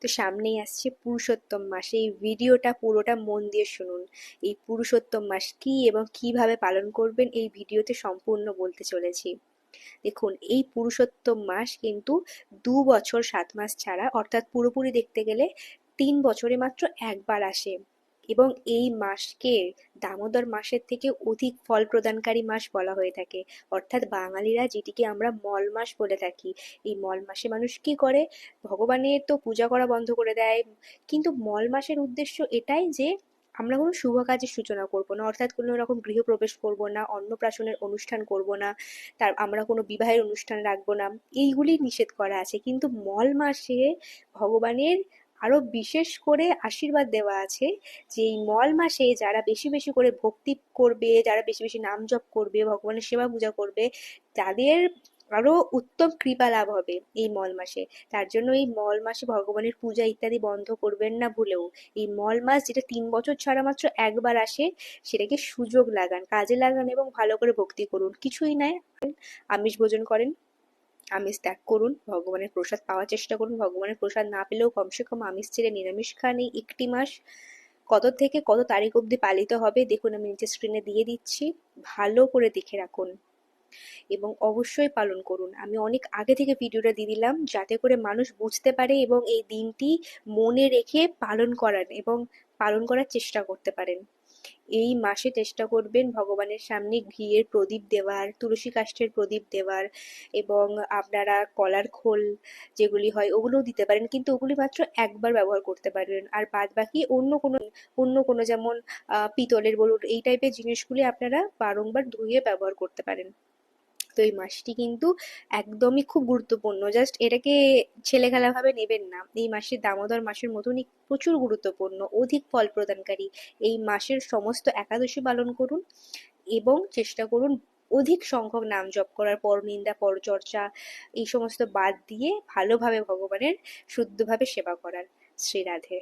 তো সামনেই আসছে পুরুষোত্তম মাস, এই ভিডিওটা পুরোটা মন দিয়ে শুনুন। এই পুরুষোত্তম মাস কি এবং কিভাবে পালন করবেন এই ভিডিওতে সম্পূর্ণ বলতে চলেছি। দেখুন, এই পুরুষোত্তম মাস কিন্তু 2 বছর 7 মাস ছাড়া, অর্থাৎ পুরোপুরি দেখতে গেলে 3 বছরে মাত্র একবার আসে। এবং এই মাসকে দামোদর মাসের থেকে অধিক ফল প্রদানকারী মাস বলা হয়ে থাকে। অর্থাৎ বাঙালিরা যেটিকে আমরা মল মাস বলে থাকি। এই মল মাসে মানুষ কি করে? ভগবানের তো পূজা করা বন্ধ করে দেয়। কিন্তু মল মাসের উদ্দেশ্য এটাই যে আমরা কোনো শুভ কাজের সূচনা করব না, অর্থাৎ কোনো রকম গৃহপ্রবেশ করব না, অন্নপ্রাশনের অনুষ্ঠান করব না, আমরা কোনো বিবাহের অনুষ্ঠান রাখবো না, এইগুলি নিষেধ করা আছে। কিন্তু মল মাসে ভগবানের আরো বিশেষ করে আশীর্বাদ দেওয়া আছে যে এই মল মাসে যারা বেশি বেশি করে ভক্তি করবে, যারা বেশি বেশি নাম জপ করবে, ভগবানের সেবা পূজা করবে, তাদের আরো উত্তম কৃপা লাভ হবে এই মল মাসে। তার জন্য এই মল মাসে ভগবানের পূজা ইত্যাদি বন্ধ করবেন না ভুলেও। এই মল মাস যেটা 3 বছর ছাড়া মাত্র একবার আসে, সেটাকে সুযোগ লাগান, কাজে লাগান এবং ভালো করে ভক্তি করুন। কিছুই নয়, আমিষ ভোজন করেন, আমিষ ত্যাগ করুন, ভগবানের প্রসাদ পাওয়ার চেষ্টা করুন। ভগবানের প্রসাদ না পেলেও কমসে কম আমিষ ছেড়ে নিরামিষ খান এই একটি মাস। কত থেকে কত তারিখ অবধি পালিত হবে দেখুন, আমি নিচে স্ক্রিনে দিয়ে দিচ্ছি, ভালো করে দেখে রাখুন এবং অবশ্যই পালন করুন। আমি অনেক আগে থেকে ভিডিওটা দিয়ে দিলাম যাতে করে মানুষ বুঝতে পারে এবং এই দিনটি মনে রেখে পালন করান এবং পালন করার চেষ্টা করতে পারেন। এই মাসে চেষ্টা করবেন ভগবানের সামনে ঘিয়ের প্রদীপ দেওয়ার, তুলসী কাষ্ঠের প্রদীপ দেওয়ার, এবং আপনারা কলার খোল যেগুলি হয় ওগুলোও দিতে পারেন, কিন্তু ওগুলি মাত্র একবার ব্যবহার করতে পারবেন। আর বাদ বাকি অন্য কোনো যেমন পিতলের বলুন, এই টাইপের জিনিসগুলি আপনারা বারংবার ধুয়ে ব্যবহার করতে পারেন। তো এই মাসটি কিন্তু একদমই খুব গুরুত্বপূর্ণ, জাস্ট এটাকে ছেলেখেলা ভাবে নেবেন না। এই মাসে দামোদর মাসের মতনই প্রচুর গুরুত্বপূর্ণ, অধিক ফল প্রদানকারী। এই মাসের সমস্ত একাদশী পালন করুন এবং চেষ্টা করুন অধিক সংখ্যক নাম জপ করার, পরনিন্দা পরচর্চা এই সমস্ত বাদ দিয়ে ভালোভাবে ভগবানের শুদ্ধভাবে সেবা করার। শ্রী রাধে।